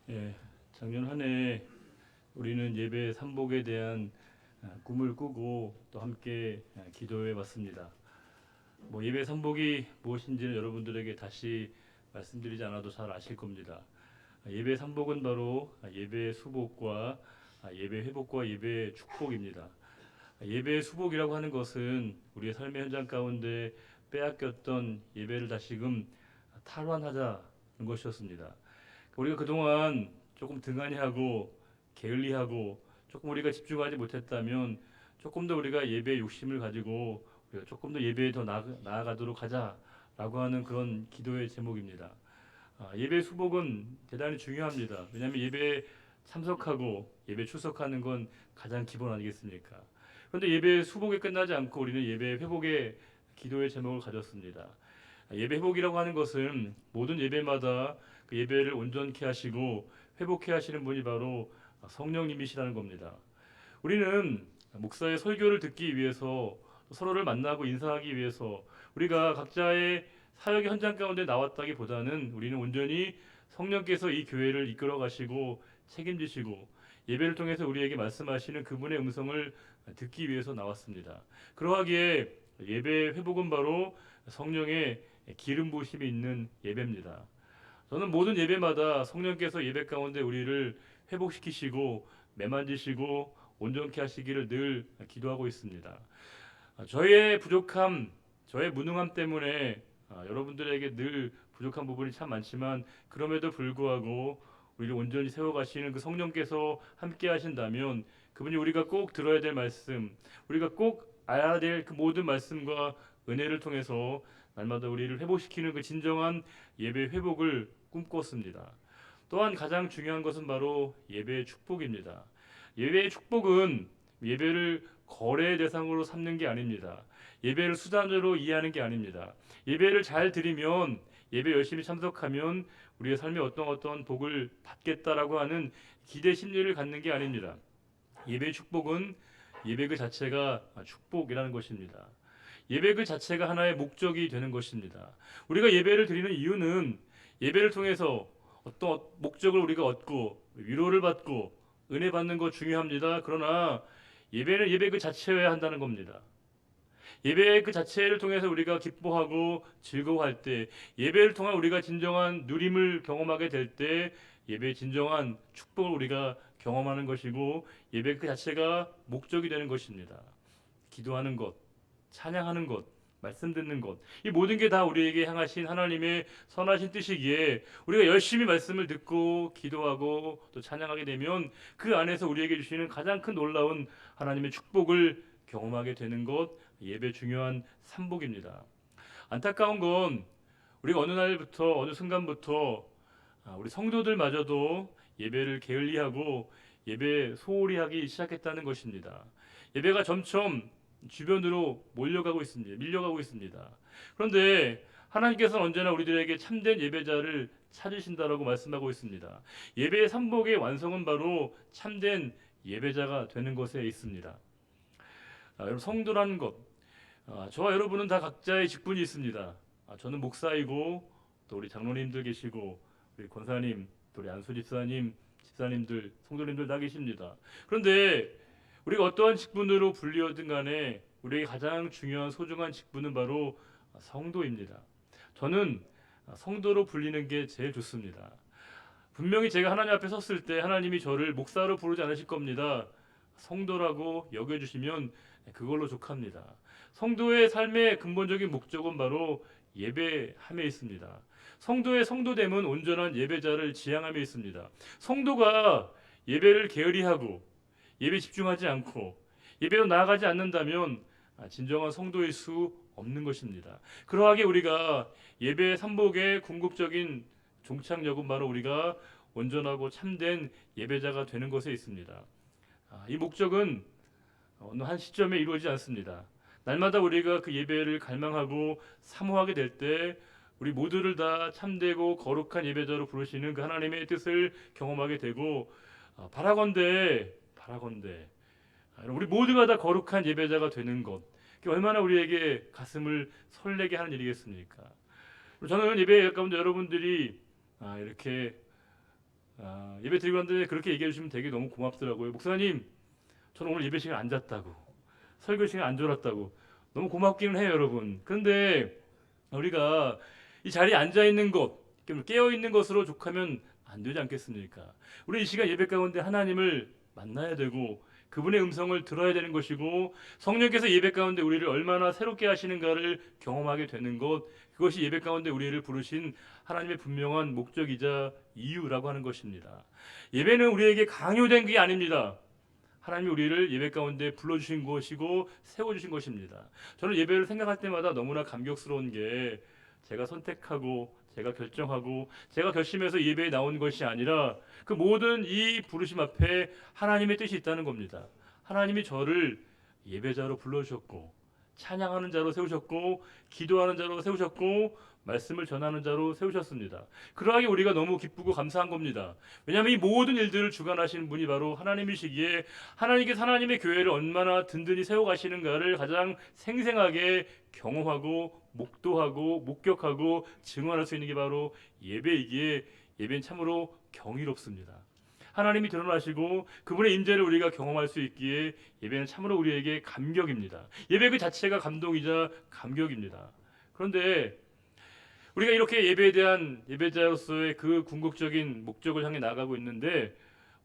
예, 작년 한 해 우리는 예배 삼복에 대한 꿈을 꾸고 또 함께 기도해 봤습니다. 뭐 예배 삼복이 무엇인지는 여러분들에게 다시 말씀드리지 않아도 잘 아실 겁니다. 예배 삼복은 바로 예배 수복과 예배 회복과 예배 축복입니다. 예배 수복이라고 하는 것은 우리의 삶의 현장 가운데 빼앗겼던 예배를 다시금 탈환하자는 것이었습니다. 우리가 그동안 조금 등한히하고 게을리하고 조금 우리가 집중하지 못했다면 조금 더 우리가 예배의 욕심을 가지고 우리가 조금 더 예배에 더 나아가도록 하자라고 하는 그런 기도의 제목입니다. 예배 수복은 대단히 중요합니다. 왜냐하면 예배에 참석하고 예배 출석하는 건 가장 기본 아니겠습니까? 그런데 예배 수복에 끝나지 않고 우리는 예배 회복의 기도의 제목을 가졌습니다. 예배 회복이라고 하는 것은 모든 예배마다 그 예배를 온전케 하시고 회복케 하시는 분이 바로 성령님이시라는 겁니다. 우리는 목사의 설교를 듣기 위해서 서로를 만나고 인사하기 위해서 우리가 각자의 사역의 현장 가운데 나왔다기보다는 우리는 온전히 성령께서 이 교회를 이끌어 가시고 책임지시고 예배를 통해서 우리에게 말씀하시는 그분의 음성을 듣기 위해서 나왔습니다. 그러하기에 예배 회복은 바로 성령의 기름 부으심이 있는 예배입니다. 저는 모든 예배마다 성령께서 예배 가운데 우리를 회복시키시고 매만지시고 온전케 하시기를 늘 기도하고 있습니다. 저의 부족함, 저의 무능함 때문에 여러분들에게 늘 부족한 부분이 참 많지만 그럼에도 불구하고 우리를 온전히 세워가시는 그 성령께서 함께 하신다면 그분이 우리가 꼭 들어야 될 말씀, 우리가 꼭 알아야 될 그 모든 말씀과 은혜를 통해서 날마다 우리를 회복시키는 그 진정한 예배 회복을 꿈꿨습니다. 또한 가장 중요한 것은 바로 예배의 축복입니다. 예배의 축복은 예배를 거래의 대상으로 삼는 게 아닙니다. 예배를 수단으로 이해하는 게 아닙니다. 예배를 잘 드리면 예배 열심히 참석하면 우리의 삶에 어떤 복을 받겠다라고 하는 기대 심리를 갖는 게 아닙니다. 예배의 축복은 예배 그 자체가 축복이라는 것입니다. 예배 그 자체가 하나의 목적이 되는 것입니다. 우리가 예배를 드리는 이유는 예배를 통해서 어떤 목적을 우리가 얻고 위로를 받고 은혜 받는 거 중요합니다. 그러나 예배는 예배 그 자체여야 한다는 겁니다. 예배 그 자체를 통해서 우리가 기뻐하고 즐거워할 때 예배를 통한 우리가 진정한 누림을 경험하게 될 때 예배의 진정한 축복을 우리가 경험하는 것이고 예배 그 자체가 목적이 되는 것입니다. 기도하는 것, 찬양하는 것, 말씀 듣는 것, 이 모든 게 다 우리에게 향하신 하나님의 선하신 뜻이기에 우리가 열심히 말씀을 듣고 기도하고 또 찬양하게 되면 그 안에서 우리에게 주시는 가장 큰 놀라운 하나님의 축복을 경험하게 되는 것, 예배 중요한 삼복입니다. 안타까운 건 우리가 어느 날부터 어느 순간부터 우리 성도들마저도 예배를 게을리하고 예배 소홀히 하기 시작했다는 것입니다. 예배가 점점 주변으로 몰려가고 있습니다. 밀려가고 있습니다. 그런데 하나님께서는 언제나 우리들에게 참된 예배자를 찾으신다라고 말씀하고 있습니다. 예배의 삼복의 완성은 바로 참된 예배자가 되는 것에 있습니다. 여러분 성도라는 것, 저와 여러분은 다 각자의 직분이 있습니다. 저는 목사이고 또 우리 장로님들 계시고 우리 권사님, 또 우리 안수 집사님, 집사님들, 성도님들 다 계십니다. 그런데 우리가 어떠한 직분으로 불리어든 간에 우리에게 가장 중요한 소중한 직분은 바로 성도입니다. 저는 성도로 불리는 게 제일 좋습니다. 분명히 제가 하나님 앞에 섰을 때 하나님이 저를 목사로 부르지 않으실 겁니다. 성도라고 여겨주시면 그걸로 족합니다. 성도의 삶의 근본적인 목적은 바로 예배함에 있습니다. 성도의 성도됨은 온전한 예배자를 지향함에 있습니다. 성도가 예배를 게으리하고 예배 집중하지 않고 예배로 나아가지 않는다면 진정한 성도일 수 없는 것입니다. 그러하게 우리가 예배 삼복의 궁극적인 종착역은 바로 우리가 온전하고 참된 예배자가 되는 것에 있습니다. 이 목적은 어느 한 시점에 이루어지지 않습니다. 날마다 우리가 그 예배를 갈망하고 사모하게 될 때 우리 모두를 다 참되고 거룩한 예배자로 부르시는 그 하나님의 뜻을 경험하게 되고 바라건대 우리 모두가 다 거룩한 예배자가 되는 것, 그게 얼마나 우리에게 가슴을 설레게 하는 일이겠습니까? 저는 예배 가운데 여러분들이 이렇게 예배 드리고 왔는데 그렇게 얘기해 주시면 되게 너무 고맙더라고요. 목사님, 저는 오늘 예배 시간 안 잤다고, 설교 시간 안 졸았다고. 너무 고맙기는 해요, 여러분. 그런데 우리가 이 자리에 앉아 있는 것, 깨어 있는 것으로 족하면 안 되지 않겠습니까? 우리 이 시간 예배 가운데 하나님을 만나야 되고 그분의 음성을 들어야 되는 것이고 성령께서 예배 가운데 우리를 얼마나 새롭게 하시는가를 경험하게 되는 것, 그것이 예배 가운데 우리를 부르신 하나님의 분명한 목적이자 이유라고 하는 것입니다. 예배는 우리에게 강요된 게 아닙니다. 하나님이 우리를 예배 가운데 불러주신 것이고 세워주신 것입니다. 저는 예배를 생각할 때마다 너무나 감격스러운 게 제가 선택하고 제가 결정하고 제가 결심해서 예배에 나온 것이 아니라 그 모든 이 부르심 앞에 하나님의 뜻이 있다는 겁니다. 하나님이 저를 예배자로 불러주셨고 찬양하는 자로 세우셨고 기도하는 자로 세우셨고 말씀을 전하는 자로 세우셨습니다. 그러하게 우리가 너무 기쁘고 감사한 겁니다. 왜냐하면 이 모든 일들을 주관하시는 분이 바로 하나님이시기에 하나님께서 하나님의 교회를 얼마나 든든히 세워가시는가를 가장 생생하게 경험하고 목도하고 목격하고 증언할 수 있는 게 바로 예배이기에 예배는 참으로 경이롭습니다. 하나님이 드러나시고 그분의 임재를 우리가 경험할 수 있기에 예배는 참으로 우리에게 감격입니다. 예배 그 자체가 감동이자 감격입니다. 그런데 우리가 이렇게 예배에 대한 예배자로서의 그 궁극적인 목적을 향해 나가고 있는데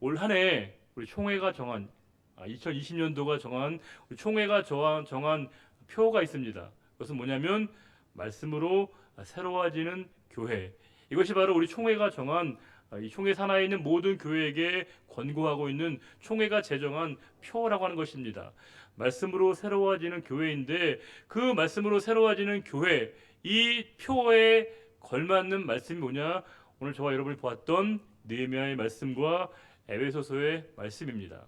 올 한 해 우리 총회가 정한 2020년도가 정한 우리 총회가 정한 표가 있습니다. 그것은 뭐냐면 말씀으로 새로워지는 교회. 이것이 바로 우리 총회가 정한 이 총회 산하에 있는 모든 교회에게 권고하고 있는 총회가 제정한 표라고 하는 것입니다. 말씀으로 새로워지는 교회인데 그 말씀으로 새로워지는 교회, 이 표에 걸맞는 말씀이 뭐냐? 오늘 저와 여러분이 보았던 느헤미야의 말씀과 에베소서의 말씀입니다.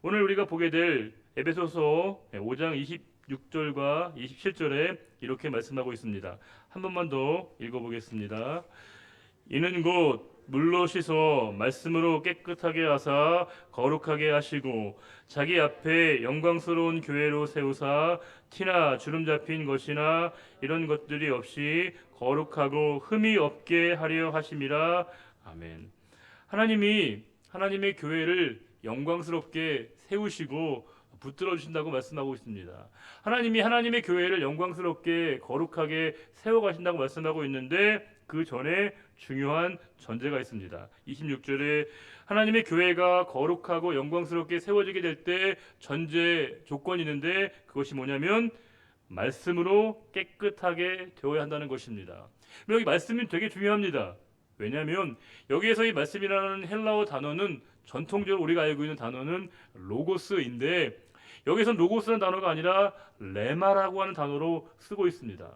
오늘 우리가 보게 될 에베소서 5장 26절과 27절에 이렇게 말씀하고 있습니다. 한 번만 더 읽어보겠습니다. 이는 곧 물로 씻어 말씀으로 깨끗하게 하사 거룩하게 하시고 자기 앞에 영광스러운 교회로 세우사 티나 주름 잡힌 것이나 이런 것들이 없이 거룩하고 흠이 없게 하려 하심이라. 아멘. 하나님이 하나님의 교회를 영광스럽게 세우시고 붙들어 주신다고 말씀하고 있습니다. 하나님이 하나님의 교회를 영광스럽게 거룩하게 세워가신다고 말씀하고 있는데 그 전에 중요한 전제가 있습니다. 26절에 하나님의 교회가 거룩하고 영광스럽게 세워지게 될 때 전제 조건이 있는데 그것이 뭐냐면 말씀으로 깨끗하게 되어야 한다는 것입니다. 여기 말씀이 되게 중요합니다. 왜냐하면 여기에서 이 말씀이라는 헬라어 단어는 전통적으로 우리가 알고 있는 단어는 로고스인데 여기서 로고스라는 단어가 아니라 레마라고 하는 단어로 쓰고 있습니다.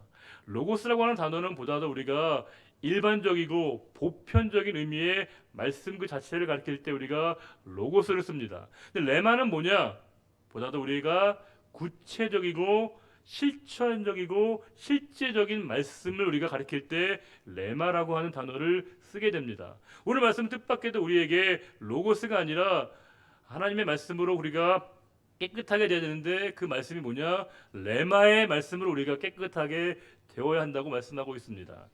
로고스라고 하는 단어는 보다도 우리가 일반적이고 보편적인 의미의 말씀 그 자체를 가리킬 때 우리가 로고스를 씁니다. 근데 레마는 뭐냐? 보다도 우리가 구체적이고 실천적이고 실제적인 말씀을 우리가 가리킬 때 레마라고 하는 단어를 쓰게 됩니다. 오늘 말씀 뜻밖에도 우리에게 로고스가 아니라 하나님의 말씀으로 우리가 깨끗하게 되어야 되는데 그 말씀이 뭐냐? 레마의 말씀으로 우리가 깨끗하게 되어야 한다고 말씀하고 있습니다.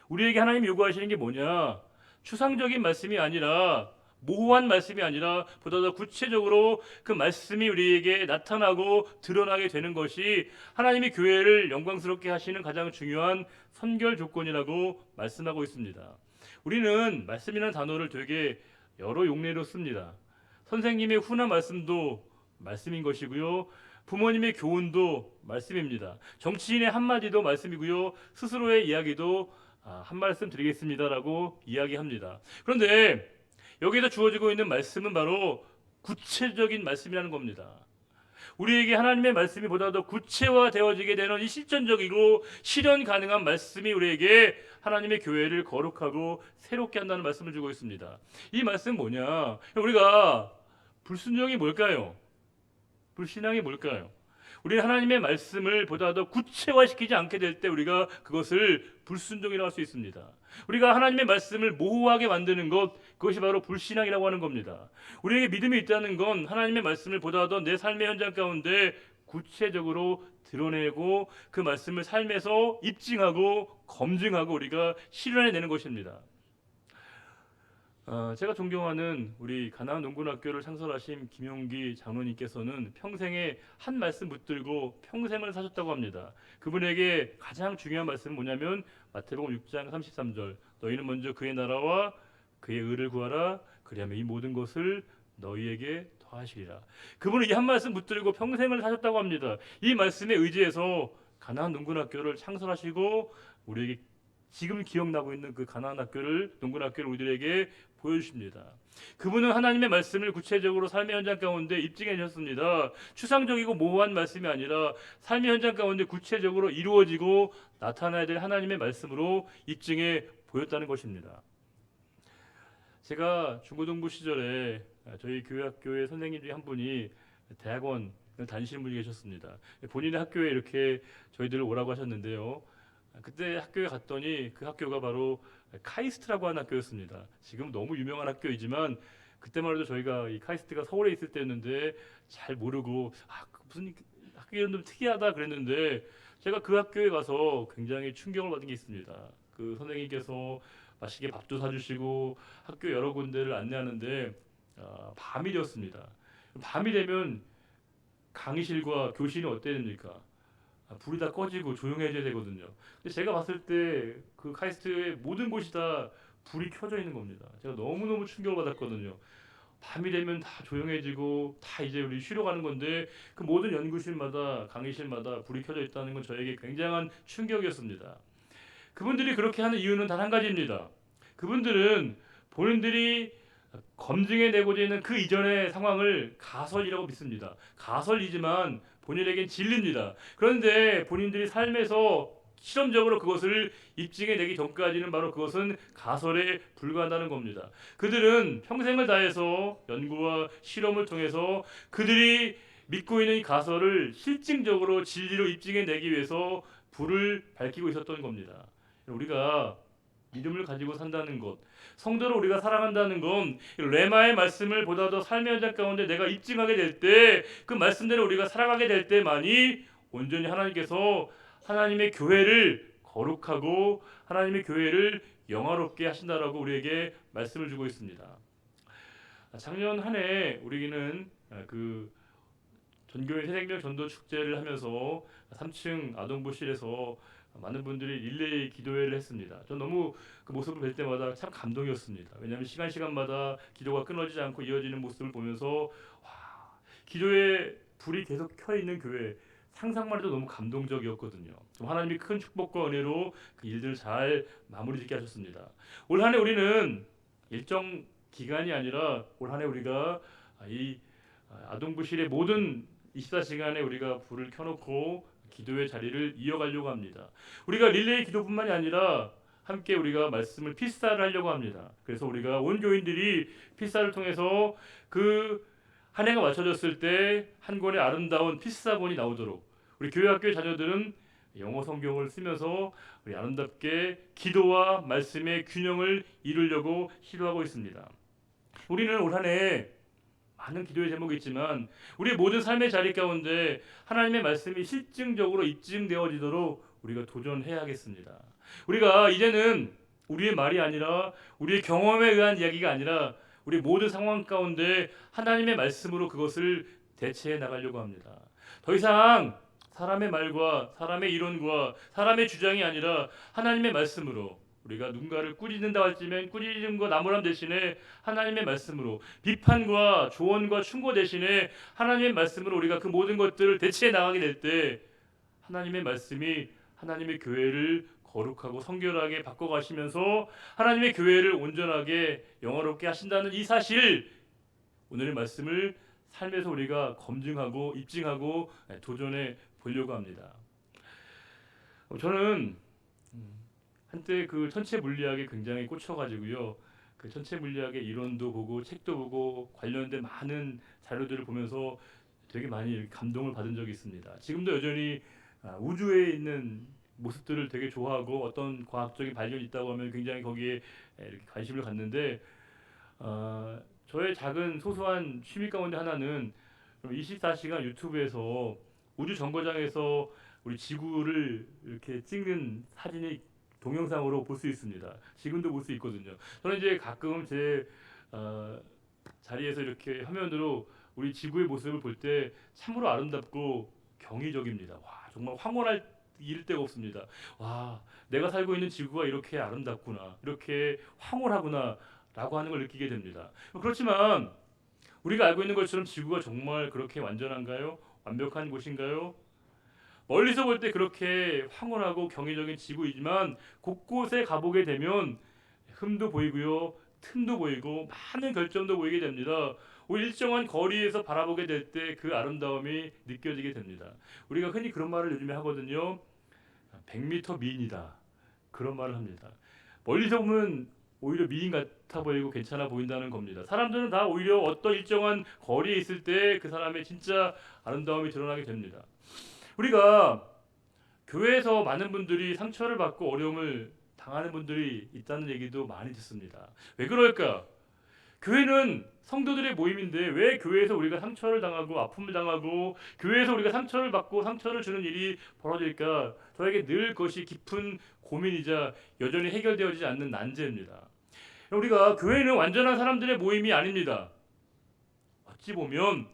우리에게 하나님이 요구하시는 게 뭐냐? 추상적인 말씀이 아니라 모호한 말씀이 아니라 보다 더 구체적으로 그 말씀이 우리에게 나타나고 드러나게 되는 것이 하나님이 교회를 영광스럽게 하시는 가장 중요한 선결 조건이라고 말씀하고 있습니다. 우리는 말씀이라는 단어를 되게 여러 용례로 씁니다. 선생님의 훈화 말씀도 말씀인 것이고요. 부모님의 교훈도 말씀입니다. 정치인의 한마디도 말씀이고요. 스스로의 이야기도 한 말씀 드리겠습니다라고 이야기합니다. 그런데 여기에서 주어지고 있는 말씀은 바로 구체적인 말씀이라는 겁니다. 우리에게 하나님의 말씀이 보다 더 구체화되어지게 되는 이 실전적이고 실현 가능한 말씀이 우리에게 하나님의 교회를 거룩하고 새롭게 한다는 말씀을 주고 있습니다. 이 말씀은 뭐냐? 우리가 불순종이 뭘까요? 불신앙이 뭘까요? 우리는 하나님의 말씀을 보다 더 구체화시키지 않게 될 때 우리가 그것을 불순종이라고 할 수 있습니다. 우리가 하나님의 말씀을 모호하게 만드는 것, 그것이 바로 불신앙이라고 하는 겁니다. 우리에게 믿음이 있다는 건 하나님의 말씀을 보다 더 내 삶의 현장 가운데 구체적으로 드러내고 그 말씀을 삶에서 입증하고 검증하고 우리가 실현해내는 것입니다. 제가 존경하는 우리 가나안 농군학교를 창설하신 김용기 장로님께서는 평생에 한 말씀 붙들고 평생을 사셨다고 합니다. 그분에게 가장 중요한 말씀은 뭐냐면 마태복음 6장 33절 너희는 먼저 그의 나라와 그의 의를 구하라 그리하면 이 모든 것을 너희에게 더하시리라. 그분은 이 한 말씀 붙들고 평생을 사셨다고 합니다. 이 말씀에 의지해서 가나안 농군학교를 창설하시고 우리에게 지금 기억나고 있는 그 가나안 학교를 농군학교를 우리들에게 보여주십니다. 그분은 하나님의 말씀을 구체적으로 삶의 현장 가운데 입증해 주셨습니다. 추상적이고 모호한 말씀이 아니라 삶의 현장 가운데 구체적으로 이루어지고 나타나야 될 하나님의 말씀으로 입증해 보였다는 것입니다. 제가 중고등부 시절에 저희 교회 학교의 선생님 중에 한 분이 대학원을 다니시는 분이 계셨습니다. 본인의 학교에 이렇게 저희들을 오라고 하셨는데요. 그때 학교에 갔더니 그 학교가 바로 카이스트라고 하는 학교였습니다. 지금 너무 유명한 학교이지만 그때만 해도 저희가 이 카이스트가 서울에 있을 때였는데 잘 모르고 무슨 학교 이름 좀 특이하다 그랬는데 제가 그 학교에 가서 굉장히 충격을 받은 게 있습니다. 그 선생님께서 맛있게 밥도 사주시고 학교 여러 군데를 안내하는데 밤이 되었습니다. 밤이 되면 강의실과 교실이 어때야 됩니까? 불이 다 꺼지고 조용해져야 되거든요. 근데 제가 봤을 때 그 카이스트의 모든 곳이 다 불이 켜져 있는 겁니다. 제가 너무너무 충격을 받았거든요. 밤이 되면 다 조용해지고 다 이제 우리 쉬러 가는 건데 그 모든 연구실마다 강의실마다 불이 켜져 있다는 건 저에게 굉장한 충격이었습니다. 그분들이 그렇게 하는 이유는 단 한 가지입니다. 그분들은 본인들이 검증해내고자 하는 그 이전의 상황을 가설이라고 믿습니다. 가설이지만 본인에겐 진리입니다. 그런데 본인들이 삶에서 실험적으로 그것을 입증해내기 전까지는 바로 그것은 가설에 불과하다는 겁니다. 그들은 평생을 다해서 연구와 실험을 통해서 그들이 믿고 있는 이 가설을 실증적으로 진리로 입증해내기 위해서 불을 밝히고 있었던 겁니다. 우리가 믿음을 가지고 산다는 것, 성도를 우리가 사랑한다는 건 레마의 말씀을 보다 더 삶의 현장 가운데 내가 입증하게 될 때 그 말씀대로 우리가 살아가게 될 때만이 온전히 하나님께서 하나님의 교회를 거룩하고 하나님의 교회를 영화롭게 하신다라고 우리에게 말씀을 주고 있습니다. 작년 한 해 우리는 그 전교회 새생명 전도 축제를 하면서 3층 아동부실에서 많은 분들이 릴레이 기도회를 했습니다. 전 너무 그 모습을 볼 때마다 참 감동이었습니다. 왜냐하면 시간마다 기도가 끊어지지 않고 이어지는 모습을 보면서 와, 기도에 불이 계속 켜 있는 교회 상상만 해도 너무 감동적이었거든요. 하나님이 큰 축복과 은혜로 그 일들을 잘 마무리 짓게 하셨습니다. 올 한 해 우리는 일정 기간이 아니라 올 한 해 우리가 이 아동부실의 모든 24시간에 우리가 불을 켜놓고 기도의 자리를 이어가려고 합니다. 우리가 릴레이 기도뿐만이 아니라 함께 우리가 말씀을 필사를 하려고 합니다. 그래서 우리가 온 교인들이 필사를 통해서 그 한 해가 맞춰졌을 때 한 권의 아름다운 필사본이 나오도록 우리 교회학교의 자녀들은 영어 성경을 쓰면서 우리 아름답게 기도와 말씀의 균형을 이루려고 시도하고 있습니다. 우리는 올 한 해 많은 기도의 제목이 있지만 우리의 모든 삶의 자리 가운데 하나님의 말씀이 실증적으로 입증되어지도록 우리가 도전해야겠습니다. 우리가 이제는 우리의 말이 아니라 우리의 경험에 의한 이야기가 아니라 우리 모든 상황 가운데 하나님의 말씀으로 그것을 대체해 나가려고 합니다. 더 이상 사람의 말과 사람의 이론과 사람의 주장이 아니라 하나님의 말씀으로 우리가 누군가를 꾸짖는다 할지면 꾸짖음과 나무람 대신에 하나님의 말씀으로 비판과 조언과 충고 대신에 하나님의 말씀으로 우리가 그 모든 것들을 대체해 나가게 될 때 하나님의 말씀이 하나님의 교회를 거룩하고 성결하게 바꿔가시면서 하나님의 교회를 온전하게 영화롭게 하신다는 이 사실 오늘의 말씀을 삶에서 우리가 검증하고 입증하고 도전해 보려고 합니다. 저는 한때 그 천체 물리학에 굉장히 꽂혀가지고요. 그 천체 물리학의 이론도 보고 책도 보고 관련된 많은 자료들을 보면서 되게 많이 감동을 받은 적이 있습니다. 지금도 여전히 우주에 있는 모습들을 되게 좋아하고 어떤 과학적인 발견이 있다고 하면 굉장히 거기에 이렇게 관심을 갖는데 저의 작은 소소한 취미 가운데 하나는 24시간 유튜브에서 우주 정거장에서 우리 지구를 이렇게 찍는 사진이 동영상으로 볼 수 있습니다. 지금도 볼 수 있거든요. 저는 이제 가끔 제 자리에서 이렇게 화면으로 우리 지구의 모습을 볼 때 참으로 아름답고 경이적입니다. 와, 정말 황홀할 이를 데가 없습니다. 와, 내가 살고 있는 지구가 이렇게 아름답구나, 이렇게 황홀하구나 라고 하는 걸 느끼게 됩니다. 그렇지만 우리가 알고 있는 것처럼 지구가 정말 그렇게 완전한가요? 완벽한 곳인가요? 멀리서 볼 때 그렇게 황홀하고 경이적인 지구이지만 곳곳에 가보게 되면 흠도 보이고요, 틈도 보이고 많은 결점도 보이게 됩니다. 일정한 거리에서 바라보게 될 때 그 아름다움이 느껴지게 됩니다. 우리가 흔히 그런 말을 요즘에 하거든요. 100m 미인이다, 그런 말을 합니다. 멀리서 보면 오히려 미인 같아 보이고 괜찮아 보인다는 겁니다. 사람들은 다 오히려 어떤 일정한 거리에 있을 때 그 사람의 진짜 아름다움이 드러나게 됩니다. 우리가 교회에서 많은 분들이 상처를 받고 어려움을 당하는 분들이 있다는 얘기도 많이 듣습니다. 왜 그럴까? 교회는 성도들의 모임인데 왜 교회에서 우리가 상처를 당하고 아픔을 당하고 교회에서 우리가 상처를 받고 상처를 주는 일이 벌어질까? 저에게 늘 그것이 깊은 고민이자 여전히 해결되어지지 않는 난제입니다. 우리가 교회는 완전한 사람들의 모임이 아닙니다. 어찌 보면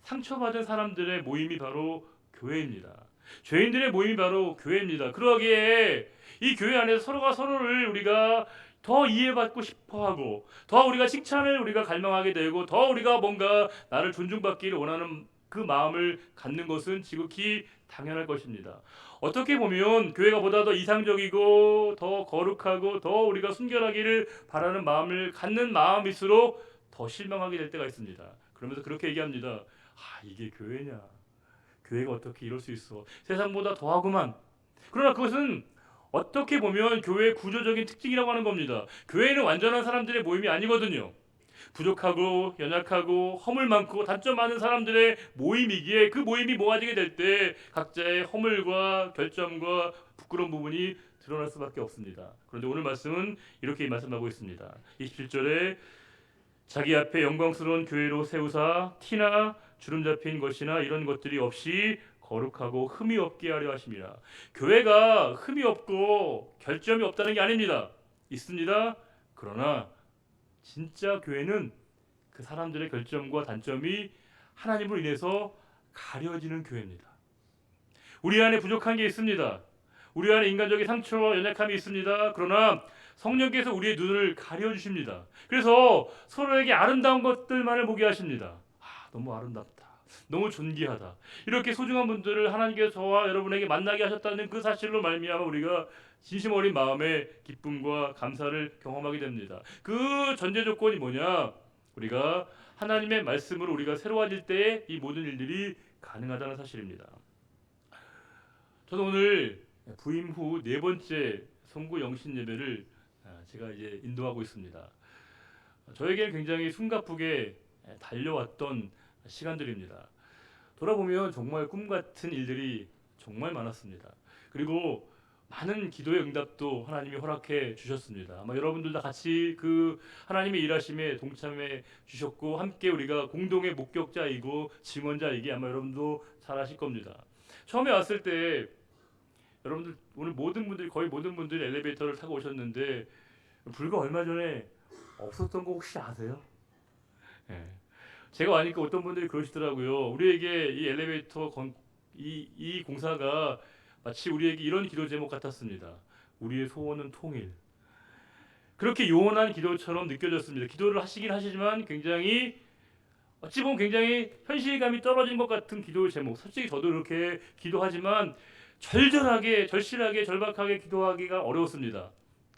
상처받은 사람들의 모임이 바로 교회입니다. 죄인들의 모임이 바로 교회입니다. 그러기에 이 교회 안에서 서로가 서로를 우리가 더 이해받고 싶어하고 더 우리가 칭찬을 우리가 갈망하게 되고 더 우리가 뭔가 나를 존중받기를 원하는 그 마음을 갖는 것은 지극히 당연할 것입니다. 어떻게 보면 교회가 보다 더 이상적이고 더 거룩하고 더 우리가 순결하기를 바라는 마음을 갖는 마음일수록 더 실망하게 될 때가 있습니다. 그러면서 그렇게 얘기합니다. 이게 교회냐? 교회가 어떻게 이럴 수 있어? 세상보다 더하구만. 그러나 그것은 어떻게 보면 교회의 구조적인 특징이라고 하는 겁니다. 교회는 완전한 사람들의 모임이 아니거든요. 부족하고 연약하고 허물 많고 단점 많은 사람들의 모임이기에 그 모임이 모아지게 될 때 각자의 허물과 결점과 부끄러운 부분이 드러날 수밖에 없습니다. 그런데 오늘 말씀은 이렇게 말씀하고 있습니다. 27절에 자기 앞에 영광스러운 교회로 세우사 티나 주름 잡힌 것이나 이런 것들이 없이 거룩하고 흠이 없게 하려 하심이라. 교회가 흠이 없고 결점이 없다는 게 아닙니다. 있습니다. 그러나 진짜 교회는 그 사람들의 결점과 단점이 하나님으로 인해서 가려지는 교회입니다. 우리 안에 부족한 게 있습니다. 우리 안에 인간적인 상처와 연약함이 있습니다. 그러나 성령께서 우리의 눈을 가려주십니다. 그래서 서로에게 아름다운 것들만을 보게 하십니다. 너무 아름답다, 너무 존귀하다, 이렇게 소중한 분들을 하나님께서 저와 여러분에게 만나게 하셨다는 그 사실로 말미암아 우리가 진심 어린 마음의 기쁨과 감사를 경험하게 됩니다. 그 전제 조건이 뭐냐? 우리가 하나님의 말씀으로 우리가 새로워질 때에 이 모든 일들이 가능하다는 사실입니다. 저는 오늘 부임 후 네 번째 성구 영신 예배를 제가 이제 인도하고 있습니다. 저에게는 굉장히 숨가쁘게 달려왔던 시간들입니다. 돌아보면 정말 꿈 같은 일들이 정말 많았습니다. 그리고 많은 기도의 응답도 하나님이 허락해 주셨습니다. 아마 여러분들 다 같이 그 하나님의 일하심에 동참해 주셨고 함께 우리가 공동의 목격자이고 증언자이기 아마 여러분도 잘 아실 겁니다. 처음에 왔을 때 여러분들 오늘 모든 분들이 거의 모든 분들이 엘리베이터를 타고 오셨는데 불과 얼마 전에 없었던 거 혹시 아세요? 예. 제가 와니까 어떤 분들이 그러시더라고요. 우리에게 이 엘리베이터 이 공사가 마치 우리에게 이런 기도 제목 같았습니다. 우리의 소원은 통일. 그렇게 요원한 기도처럼 느껴졌습니다. 기도를 하시긴 하시지만 굉장히 어찌 보면 굉장히 현실감이 떨어진 것 같은 기도 제목. 솔직히 저도 그렇게 기도하지만 절절하게, 절실하게, 절박하게 기도하기가 어려웠습니다.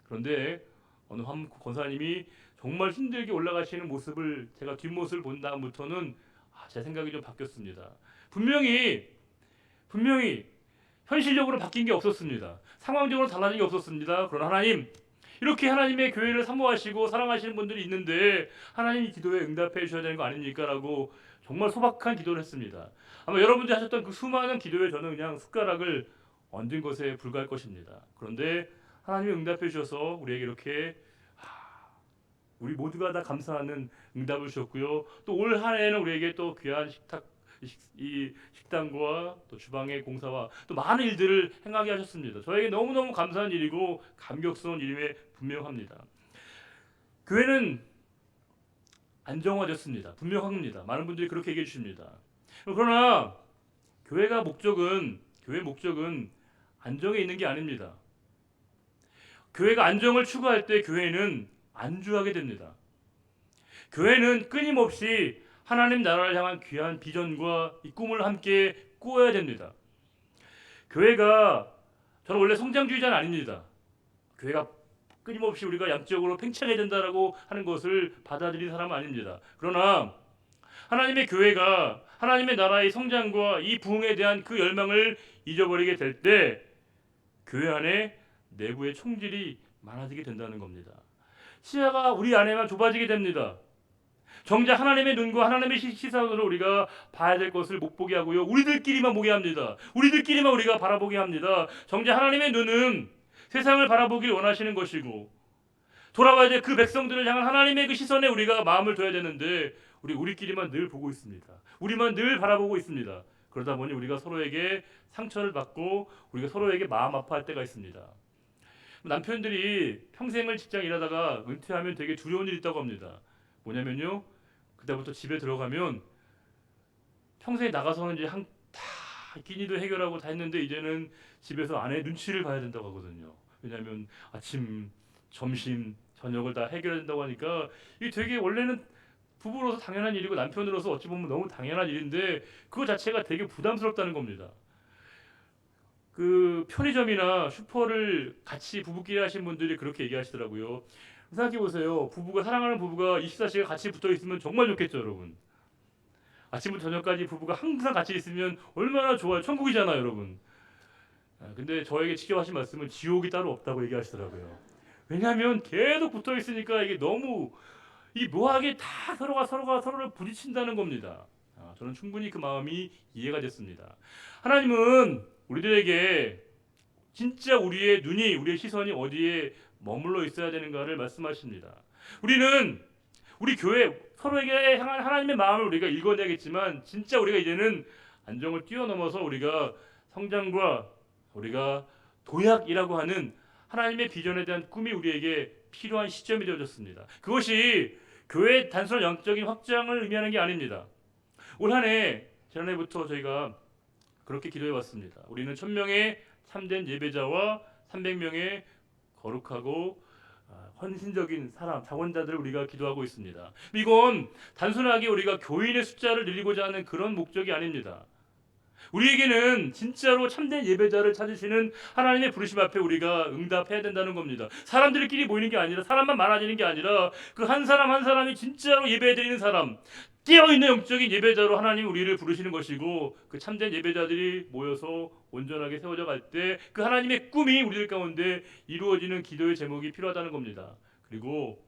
그런데 어느 한 권사님이 정말 힘들게 올라가시는 모습을 제가 뒷모습을 본 다음부터는 제 생각이 좀 바뀌었습니다. 분명히 현실적으로 바뀐 게 없었습니다. 상황적으로 달라진 게 없었습니다. 그러나 하나님, 이렇게 하나님의 교회를 사모하시고 사랑하시는 분들이 있는데 하나님이 기도에 응답해 주셔야 되는 거 아닙니까? 라고 정말 소박한 기도를 했습니다. 아마 여러분들이 하셨던 그 수많은 기도에 저는 그냥 숟가락을 얹은 것에 불과할 것입니다. 그런데 하나님이 응답해 주셔서 우리에게 이렇게 우리 모두가 다 감사하는 응답을 주셨고요. 또 올 한 해는 우리에게 또 귀한 식탁 이 식당과 또 주방의 공사와 또 많은 일들을 행하게 하셨습니다. 저에게 너무너무 감사한 일이고 감격스러운 일임에 분명합니다. 교회는 안정화됐습니다. 분명합니다. 많은 분들이 그렇게 얘기해 주십니다. 그러나 교회 목적은 안정에 있는 게 아닙니다. 교회가 안정을 추구할 때 교회는 안주하게 됩니다. 교회는 끊임없이 하나님 나라를 향한 귀한 비전과 이 꿈을 함께 꾸어야 됩니다. 교회가 저는 원래 성장주의자는 아닙니다. 교회가 끊임없이 우리가 양적으로 팽창해야 된다라고 하는 것을 받아들인 사람은 아닙니다. 그러나 하나님의 교회가 하나님의 나라의 성장과 이 부흥에 대한 그 열망을 잊어버리게 될 때 교회 안에 내부의 총질이 많아지게 된다는 겁니다. 시야가 우리 안에만 좁아지게 됩니다. 정작 하나님의 눈과 하나님의 시선으로 우리가 봐야 될 것을 못 보게 하고요. 우리들끼리만 보게 합니다. 우리들끼리만 우리가 바라보게 합니다. 정작 하나님의 눈은 세상을 바라보길 원하시는 것이고 돌아와야 될 그 백성들을 향한 하나님의 그 시선에 우리가 마음을 둬야 되는데 우리끼리만 늘 보고 있습니다. 우리만 늘 바라보고 있습니다. 그러다 보니 우리가 서로에게 상처를 받고 우리가 서로에게 마음 아파할 때가 있습니다. 남편들이 평생을 직장 일하다가 은퇴하면 되게 두려운 일이 있다고 합니다. 뭐냐면요. 그다음부터 집에 들어가면 평소에 나가서는 이제 다 끼니도 해결하고 다 했는데 이제는 집에서 아내 눈치를 봐야 된다고 하거든요. 왜냐하면 아침, 점심, 저녁을 다 해결해야 된다고 하니까 이게 되게 원래는 부부로서 당연한 일이고 남편으로서 어찌 보면 너무 당연한 일인데 그거 자체가 되게 부담스럽다는 겁니다. 그 편의점이나 슈퍼를 같이 부부끼리 하신 분들이 그렇게 얘기하시더라고요. 생각해 보세요. 사랑하는 부부가 24시간 같이 붙어 있으면 정말 좋겠죠, 여러분. 아침부터 저녁까지 부부가 항상 같이 있으면 얼마나 좋아요. 천국이잖아요, 여러분. 근데 저에게 직접 하신 말씀은 지옥이 따로 없다고 얘기하시더라고요. 왜냐하면 계속 붙어 있으니까 이게 너무 이 묘하게 다 서로가 서로를 부딪힌다는 겁니다. 저는 충분히 그 마음이 이해가 됐습니다. 하나님은 우리들에게 진짜 우리의 눈이, 우리의 시선이 어디에 머물러 있어야 되는가를 말씀하십니다. 우리 교회 서로에게 향한 하나님의 마음을 우리가 읽어내야겠지만 진짜 우리가 이제는 안정을 뛰어넘어서 우리가 성장과 우리가 도약이라고 하는 하나님의 비전에 대한 꿈이 우리에게 필요한 시점이 되어졌습니다. 그것이 교회의 단순한 영적인 확장을 의미하는 게 아닙니다. 올 한 해 지난해부터 저희가 그렇게 기도해 왔습니다. 우리는 1000명의 참된 예배자와 300명의 거룩하고 헌신적인 사람, 자원자들을 우리가 기도하고 있습니다. 이건 단순하게 우리가 교인의 숫자를 늘리고자 하는 그런 목적이 아닙니다. 우리에게는 진짜로 참된 예배자를 찾으시는 하나님의 부르심 앞에 우리가 응답해야 된다는 겁니다. 사람들끼리 모이는 게 아니라 사람만 많아지는 게 아니라 그 한 사람 한 사람이 진짜로 예배드리는 사람, 깨어있는 영적인 예배자로 하나님이 우리를 부르시는 것이고 그 참된 예배자들이 모여서 온전하게 세워져 갈 때 그 하나님의 꿈이 우리들 가운데 이루어지는 기도의 제목이 필요하다는 겁니다. 그리고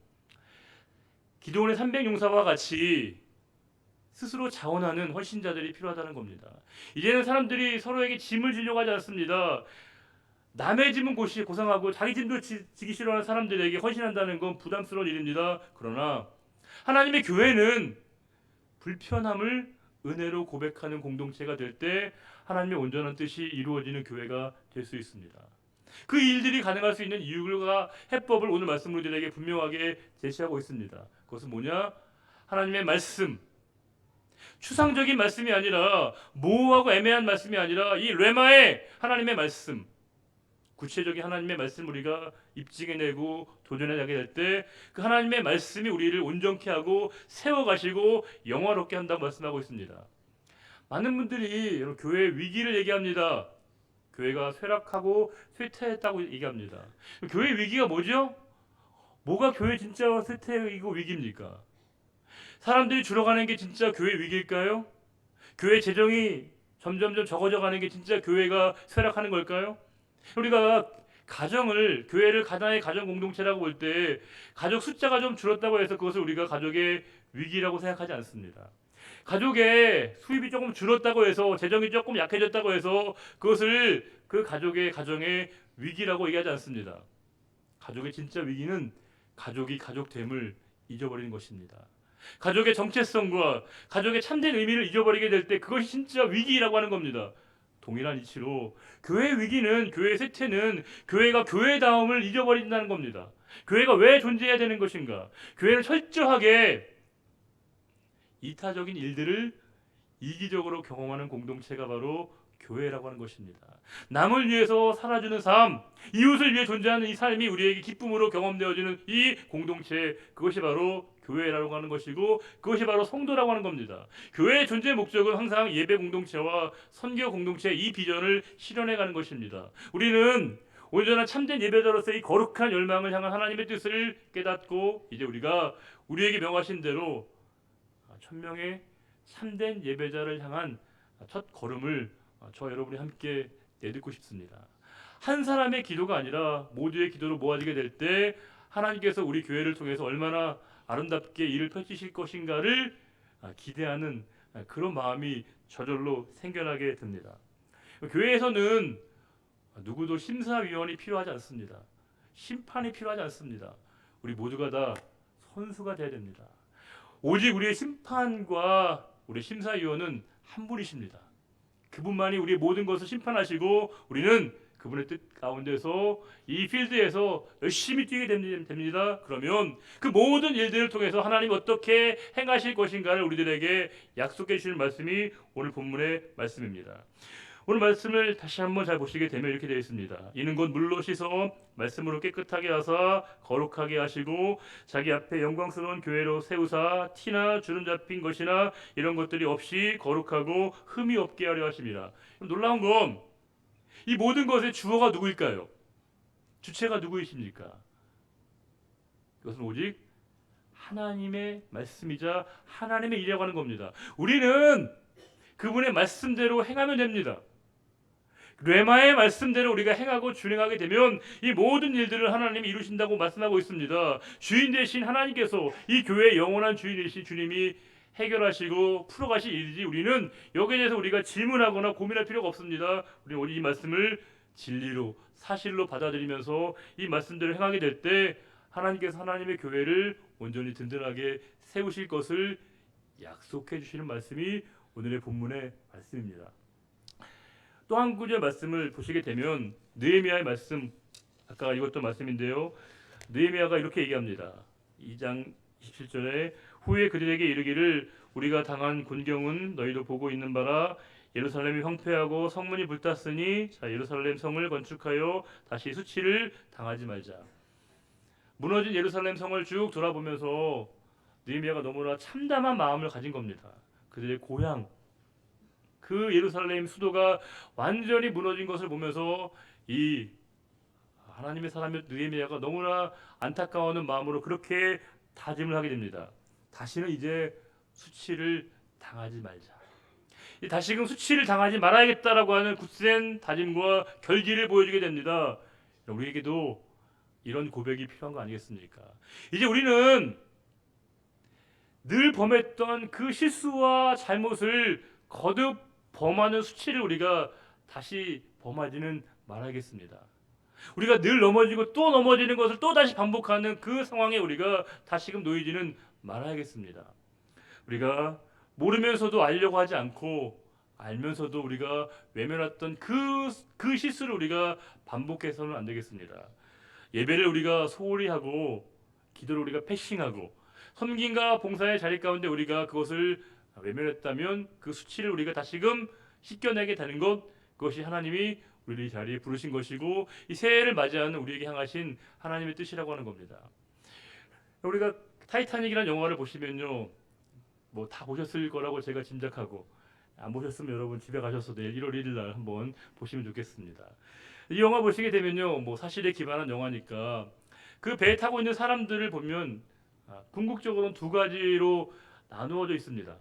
기도원의 300용사와 같이 스스로 자원하는 헌신자들이 필요하다는 겁니다. 이제는 사람들이 서로에게 짐을 지려고 하지 않습니다. 남의 짐은 고상하고 자기 짐도 지기 싫어하는 사람들에게 헌신한다는 건 부담스러운 일입니다. 그러나 하나님의 교회는 불편함을 은혜로 고백하는 공동체가 될 때 하나님의 온전한 뜻이 이루어지는 교회가 될 수 있습니다. 그 일들이 가능할 수 있는 이유가 해법을 오늘 말씀으로 우리에게 분명하게 제시하고 있습니다. 그것은 뭐냐? 하나님의 말씀, 추상적인 말씀이 아니라 모호하고 애매한 말씀이 아니라 이 레마의 하나님의 말씀, 구체적인 하나님의 말씀 우리가 입증해내고 도전해나게 될 때 그 하나님의 말씀이 우리를 온전케 하고 세워가시고 영화롭게 한다고 말씀하고 있습니다. 많은 분들이 교회 위기를 얘기합니다. 교회가 쇠락하고 쇠퇴했다고 얘기합니다. 교회 위기가 뭐죠? 뭐가 교회 진짜 쇠퇴이고 위기입니까? 사람들이 줄어가는 게 진짜 교회 위기일까요? 교회 재정이 점점점 적어져가는 게 진짜 교회가 쇠락하는 걸까요? 우리가 교회를 하나의 가정 공동체라고 볼 때 가족 숫자가 좀 줄었다고 해서 그것을 우리가 가족의 위기라고 생각하지 않습니다. 가족의 수입이 조금 줄었다고 해서 재정이 조금 약해졌다고 해서 그것을 그 가정의 위기라고 얘기하지 않습니다. 가족의 진짜 위기는 가족이 가족됨을 잊어버리는 것입니다. 가족의 정체성과 가족의 참된 의미를 잊어버리게 될 때 그것이 진짜 위기라고 하는 겁니다. 동일한 이치로 교회의 위기는, 교회의 쇠퇴는 교회가 교회다움을 잊어버린다는 겁니다. 교회가 왜 존재해야 되는 것인가? 교회는 철저하게 이타적인 일들을 이기적으로 경험하는 공동체가 바로 교회라고 하는 것입니다. 남을 위해서 살아주는 삶, 이웃을 위해 존재하는 이 삶이 우리에게 기쁨으로 경험되어지는 이 공동체, 그것이 바로 교회라고 하는 것이고, 그것이 바로 성도라고 하는 겁니다. 교회의 존재 목적은 항상 예배 공동체와 선교 공동체 이 비전을 실현해가는 것입니다. 우리는 온전한 참된 예배자로서 이 거룩한 열망을 향한 하나님의 뜻을 깨닫고, 이제 우리가 우리에게 명하신 대로 천명의 참된 예배자를 향한 첫 걸음을 저 여러분이 함께 내딛고 싶습니다. 한 사람의 기도가 아니라 모두의 기도로 모아지게 될 때 하나님께서 우리 교회를 통해서 얼마나 아름답게 일을 펼치실 것인가를 기대하는 그런 마음이 저절로 생겨나게 됩니다. 교회에서는 누구도 심사위원이 필요하지 않습니다. 심판이 필요하지 않습니다. 우리 모두가 다 선수가 되어야 됩니다. 오직 우리의 심판과 우리 심사위원은 한 분이십니다. 그분만이 우리의 모든 것을 심판하시고 우리는 그분의 뜻 가운데서 이 필드에서 열심히 뛰게 됩니다. 그러면 그 모든 일들을 통해서 하나님 어떻게 행하실 것인가를 우리들에게 약속해 주시는 말씀이 오늘 본문의 말씀입니다. 오늘 말씀을 다시 한번 잘 보시게 되면 이렇게 되어 있습니다. 이는 곧 물로 씻어 말씀으로 깨끗하게 하사 거룩하게 하시고 자기 앞에 영광스러운 교회로 세우사 티나 주름 잡힌 것이나 이런 것들이 없이 거룩하고 흠이 없게 하려 하심이라. 놀라운 건 이 모든 것의 주어가 누구일까요? 주체가 누구이십니까? 이것은 오직 하나님의 말씀이자 하나님의 일이라고 하는 겁니다. 우리는 그분의 말씀대로 행하면 됩니다. 레마의 말씀대로 우리가 행하고 준행하게 되면 이 모든 일들을 하나님이 이루신다고 말씀하고 있습니다. 주인 되신 하나님께서 이 교회의 영원한 주인이신 주님이 해결하시고 풀어가실 일이지 우리는 여기에 대해서 우리가 질문하거나 고민할 필요가 없습니다. 우리는 오직 이 말씀을 진리로 사실로 받아들이면서 이 말씀대로 행하게 될 때 하나님께서 하나님의 교회를 온전히 든든하게 세우실 것을 약속해 주시는 말씀이 오늘의 본문의 말씀입니다. 또 한 구절 말씀을 보시게 되면 느헤미야의 말씀, 아까 이것도 말씀인데요. 느헤미야가 이렇게 얘기합니다. 2장 27절에 후에 그들에게 이르기를 우리가 당한 곤경은 너희도 보고 있는 바라. 예루살렘이 황폐하고 성문이 불탔으니 자 예루살렘 성을 건축하여 다시 수치를 당하지 말자. 무너진 예루살렘 성을 쭉 돌아보면서 느헤미야가 너무나 참담한 마음을 가진 겁니다. 그들의 고향, 그 예루살렘 수도가 완전히 무너진 것을 보면서 이 하나님의 사람 느헤미야가 너무나 안타까워하는 마음으로 그렇게 다짐을 하게 됩니다. 다시는 이제 수치를 당하지 말자. 다시금 수치를 당하지 말아야겠다라고 하는 굳센 다짐과 결기를 보여주게 됩니다. 우리에게도 이런 고백이 필요한 거 아니겠습니까? 이제 우리는 늘 범했던 그 실수와 잘못을 거듭 범하는 수치를 우리가 다시 범하지는 말아야겠습니다. 우리가 늘 넘어지고 또 넘어지는 것을 또 다시 반복하는 그 상황에 우리가 다시금 놓이지는 말아야겠습니다. 우리가 모르면서도 알려고 하지 않고 알면서도 우리가 외면했던 그 실수를 우리가 반복해서는 안 되겠습니다. 예배를 우리가 소홀히 하고 기도를 우리가 패싱하고 섬김과 봉사의 자리 가운데 우리가 그것을 외면했다면 그 수치를 우리가 다시금 씻겨내게 되는 것, 그것이 하나님이 우리를 이 자리에 부르신 것이고 이 새해를 맞이하는 우리에게 향하신 하나님의 뜻이라고 하는 겁니다. 우리가 타이타닉이라는 영화를 보시면요, 뭐 다 보셨을 거라고 제가 짐작하고 안 보셨으면 여러분 집에 가셔서 내일 1월 1일 날 한번 보시면 좋겠습니다. 이 영화 보시게 되면요, 뭐 사실에 기반한 영화니까 그 배에 타고 있는 사람들을 보면 궁극적으로는 두 가지로 나누어져 있습니다.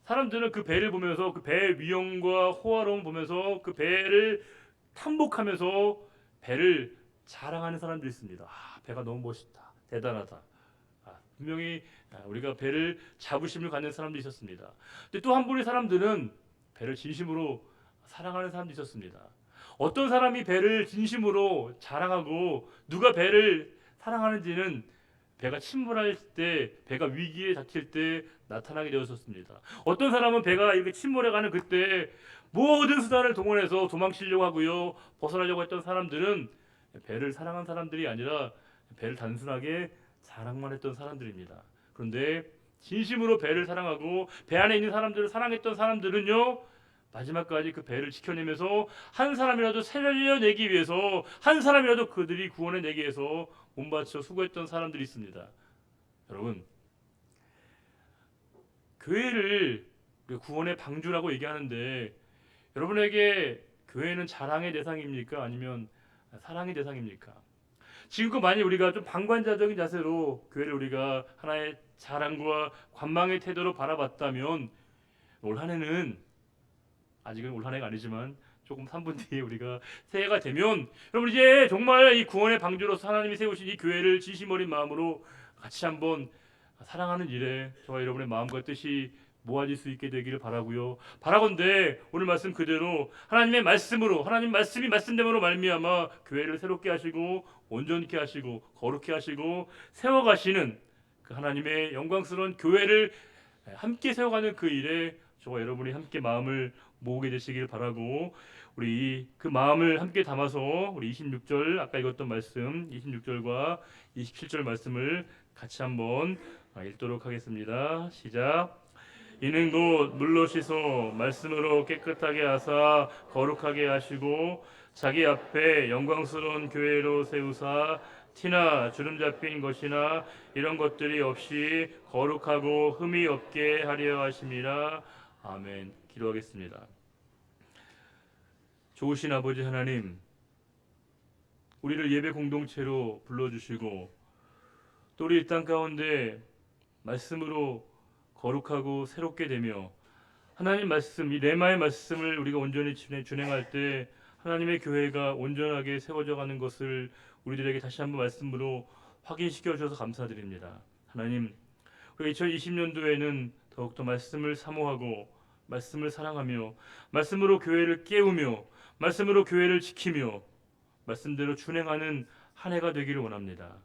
사람들은 그 배를 보면서 그 배의 위엄과 호화로움 보면서 그 배를 탐복하면서 배를 자랑하는 사람들이 있습니다. 배가 너무 멋있다, 대단하다. 분명히 우리가 배를 자부심을 갖는 사람도 있었습니다. 근데 또 한 분의 사람들은 배를 진심으로 사랑하는 사람도 있었습니다. 어떤 사람이 배를 진심으로 자랑하고 누가 배를 사랑하는지는 배가 침몰할 때, 배가 위기에 닥칠 때 나타나게 되었었습니다. 어떤 사람은 배가 이렇게 침몰해가는 그때 모든 수단을 동원해서 도망치려고 하고요, 벗어나려고 했던 사람들은 배를 사랑한 사람들이 아니라 배를 단순하게 자랑만 했던 사람들입니다. 그런데 진심으로 배를 사랑하고 배 안에 있는 사람들을 사랑했던 사람들은요, 마지막까지 그 배를 지켜내면서 한 사람이라도 살려내기 위해서, 한 사람이라도 그들이 구원해내기 위해서 몸바쳐 수고했던 사람들이 있습니다. 여러분, 교회를 구원의 방주라고 얘기하는데, 여러분에게 교회는 자랑의 대상입니까? 아니면 사랑의 대상입니까? 지금껏 만약 우리가 좀 방관자적인 자세로 교회를 우리가 하나의 자랑과 관망의 태도로 바라봤다면, 올 한해는, 아직은 올 한해가 아니지만 조금 3분 뒤에 우리가 새해가 되면, 여러분 이제 정말 이 구원의 방주로서 하나님이 세우신 이 교회를 진심 어린 마음으로 같이 한번 사랑하는 일에 저와 여러분의 마음과 뜻이 모아질 수 있게 되기를 바라고요. 바라건대 오늘 말씀 그대로 하나님의 말씀으로, 하나님 말씀이 말씀됨으로 말미암아 교회를 새롭게 하시고 온전케 하시고 거룩케 하시고 세워가시는 그 하나님의 영광스러운 교회를 함께 세워가는 그 일에 저와 여러분이 함께 마음을 모으게 되시길 바라고, 우리 그 마음을 함께 담아서 우리 26절, 아까 읽었던 말씀 26절과 27절 말씀을 같이 한번 읽도록 하겠습니다. 시작. 이는 곧 물로 씻어 말씀으로 깨끗하게 하사 거룩하게 하시고 자기 앞에 영광스러운 교회로 세우사 티나 주름 잡힌 것이나 이런 것들이 없이 거룩하고 흠이 없게 하려 하심이라. 아멘. 기도하겠습니다. 좋으신 아버지 하나님, 우리를 예배 공동체로 불러주시고 또 우리 이 땅 가운데 말씀으로 거룩하고 새롭게 되며 하나님 말씀, 이 레마의 말씀을 우리가 온전히 준행할 때 하나님의 교회가 온전하게 세워져 가는 것을 우리들에게 다시 한번 말씀으로 확인시켜 주셔서 감사드립니다. 하나님, 우리가 2020년도에는 더욱더 말씀을 사모하고 말씀을 사랑하며 말씀으로 교회를 깨우며 말씀으로 교회를 지키며 말씀대로 준행하는 한 해가 되기를 원합니다.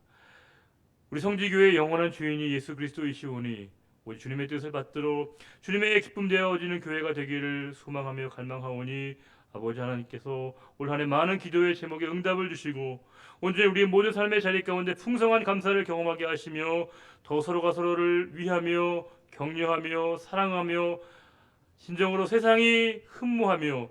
우리 성지교회의 영원한 주인이 예수 그리스도이시오니 우리 주님의 뜻을 받들어 주님의 기쁨 되어지는 교회가 되기를 소망하며 갈망하오니 아버지 하나님께서 올 한해 많은 기도의 제목에 응답을 주시고 온전히 우리의 모든 삶의 자리 가운데 풍성한 감사를 경험하게 하시며 더 서로가 서로를 위하며 격려하며 사랑하며 진정으로 세상이 흠모하며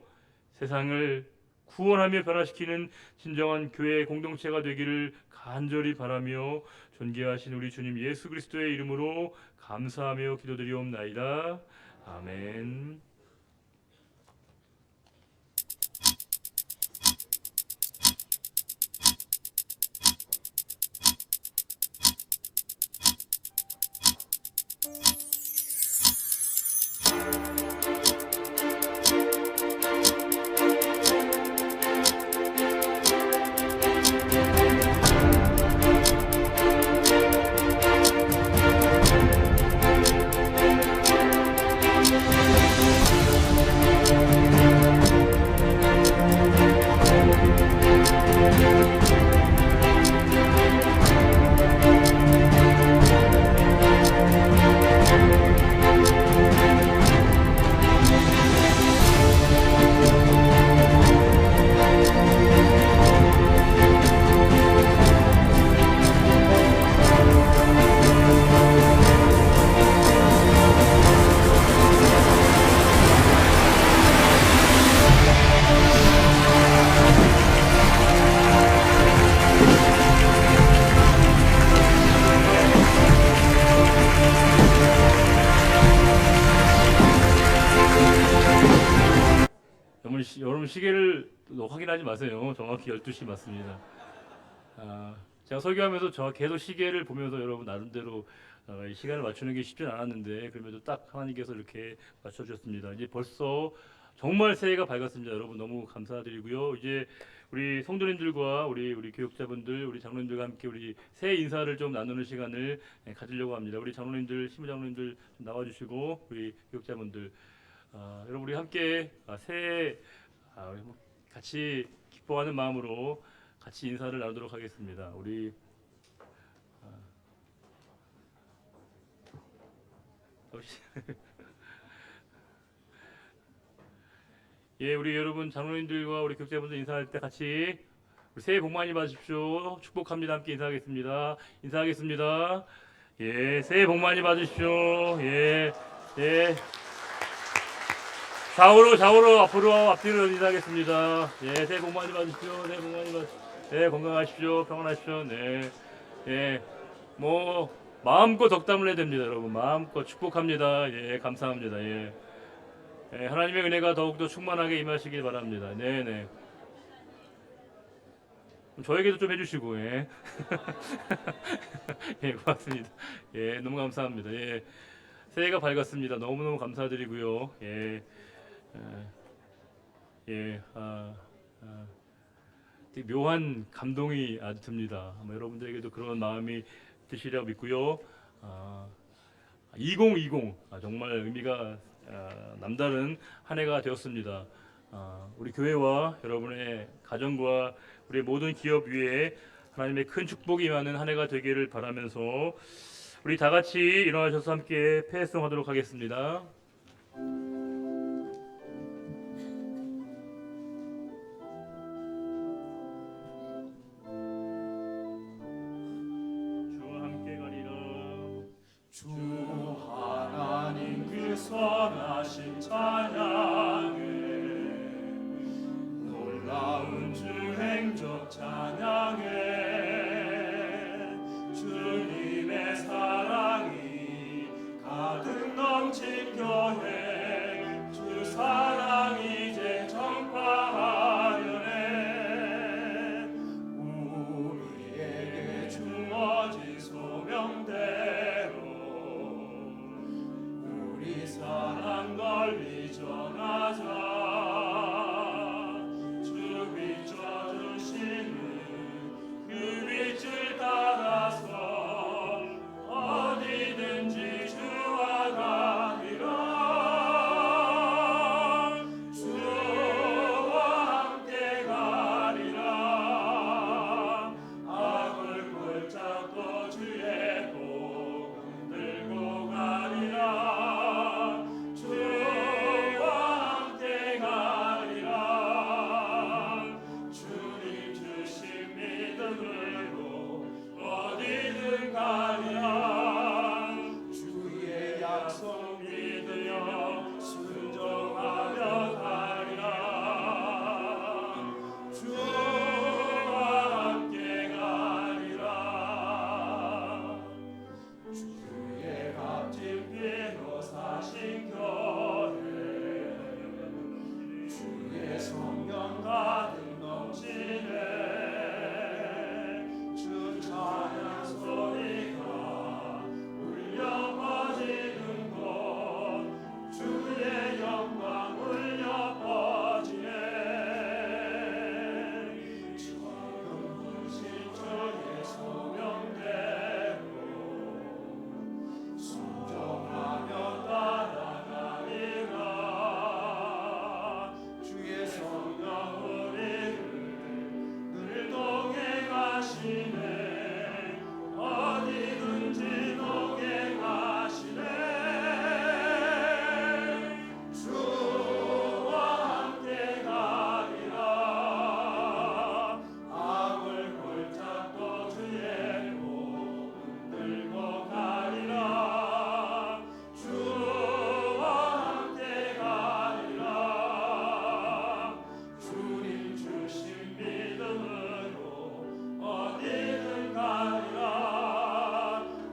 세상을 구원하며 변화시키는 진정한 교회 공동체가 되기를 간절히 바라며 존귀하신 우리 주님 예수 그리스도의 이름으로 감사하며 기도드리옵나이다. 아멘. 여러분 시계를 확인하지 마세요. 정확히 12시 맞습니다. 제가 설교하면서 계속 시계를 보면서 여러분 나름대로 이 시간을 맞추는 게 쉽지 않았는데 그럼에도 딱 하나님께서 이렇게 맞춰주셨습니다. 이제 벌써 정말 새해가 밝았습니다. 여러분 너무 감사드리고요. 이제 우리 성도님들과 우리 교육자분들, 우리 장로님들과 함께 우리 새해 인사를 좀 나누는 시간을 가지려고 합니다. 우리 장로님들, 신부장로님들 좀 나와주시고 우리 교육자분들, 여러분 우리 함께 새해 같이 기뻐하는 마음으로 같이 인사를 나누도록 하겠습니다. 우리 예, 우리 여러분 장로님들과 우리 교육자분들 인사할 때 같이 우리 새해 복 많이 받으십시오. 축복합니다. 함께 인사하겠습니다. 인사하겠습니다. 예, 새해 복 많이 받으십시오. 예, 예. 좌우로 앞뒤로 인사하겠습니다. 예, 새해 복 많이 받으십시오. 새해 복 많이 받으십시오. 네, 건강하십시오. 평안하십시오. 네, 예, 뭐 마음껏 덕담을 해야 됩니다, 여러분. 마음껏 축복합니다. 예, 감사합니다. 예. 예, 하나님의 은혜가 더욱더 충만하게 임하시길 바랍니다. 네, 네. 저에게도 좀 해주시고, 예. 예, 고맙습니다. 예, 너무 감사합니다. 예, 새해가 밝았습니다. 너무너무 감사드리고요. 예, 예, 되게 묘한 감동이 아주 듭니다. 아마 여러분들에게도 그런 마음이 드시리라고 믿고요. 2020 정말 의미가 남다른 한 해가 되었습니다. 우리 교회와 여러분의 가정과 우리 모든 기업 위에 하나님의 큰 축복이 임하는 한 해가 되기를 바라면서 우리 다 같이 일어나셔서 함께 패송하도록 하겠습니다. 주와 함께 가리라. 주 하나님 그 선하신 찬양을 놀라운 주 행적 찬양을 주님의 사랑이 가득 넘친 교회 주 사랑 이제 전파하려네 우리에게 주어진 소명대로 우리 사랑 널리 전하자 주 비춰주시는 그 빛을 따라서 어디든지 주와 가리라 주와 함께 가리라 악을 골잡고 주의 복음 들고 가리라 주와 함께 가리라 주님 주신 믿음으로 어디든 가리라 주의 약속 믿으며 순종하며 가리라 주와 함께 가리라 주의 값진 피로 사신 교회 주의 성령 가득 넘치네 주 찬양 소리가 울려 퍼지는 곳 주의 영광 울려 퍼지네 지금 부신 주의 소명대로 순종하며 따라가리라 주의 성령 우리를 늘 동행하시네 어디든지 동행하시네 주와 함께 가리라 악을 골잡고 주의 복음 들고 가리라 주와 함께 가리라 주님 주신 믿음으로 어디든 가리라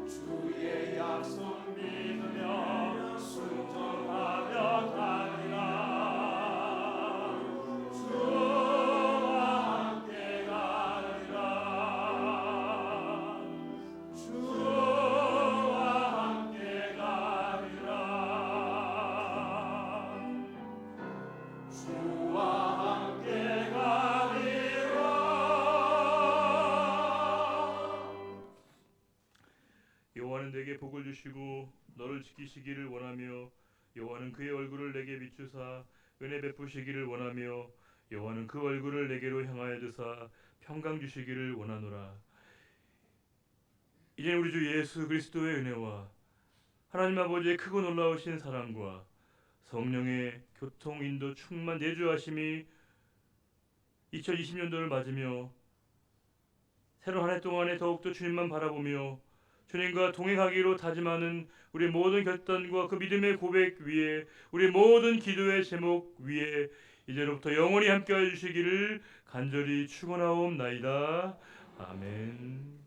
주의 약속 믿으며 순종하며 가리라 주와 함께 가리라 주와 함께 가리라 주와 함께 가리라 여호와는 내게 복을 주시고 너를 지키시기를 원하며 여호와는 그의 얼굴을 내게 비추사 은혜 베푸시기를 원하며 여호와는 그 얼굴을 내게로 향하여 드사 평강 주시기를 원하노라. 이제 우리 주 예수 그리스도의 은혜와 하나님 아버지의 크고 놀라우신 사랑과 성령의 교통 인도 충만 내주하심이 2020년도를 맞으며 새로운 한 해 동안에 더욱더 주님만 바라보며 주님과 동행하기로 다짐하는 우리 모든 결단과 그 믿음의 고백 위에 우리 모든 기도의 제목 위에 이제로부터 영원히 함께하여 주시기를 간절히 축원하옵나이다. 아멘.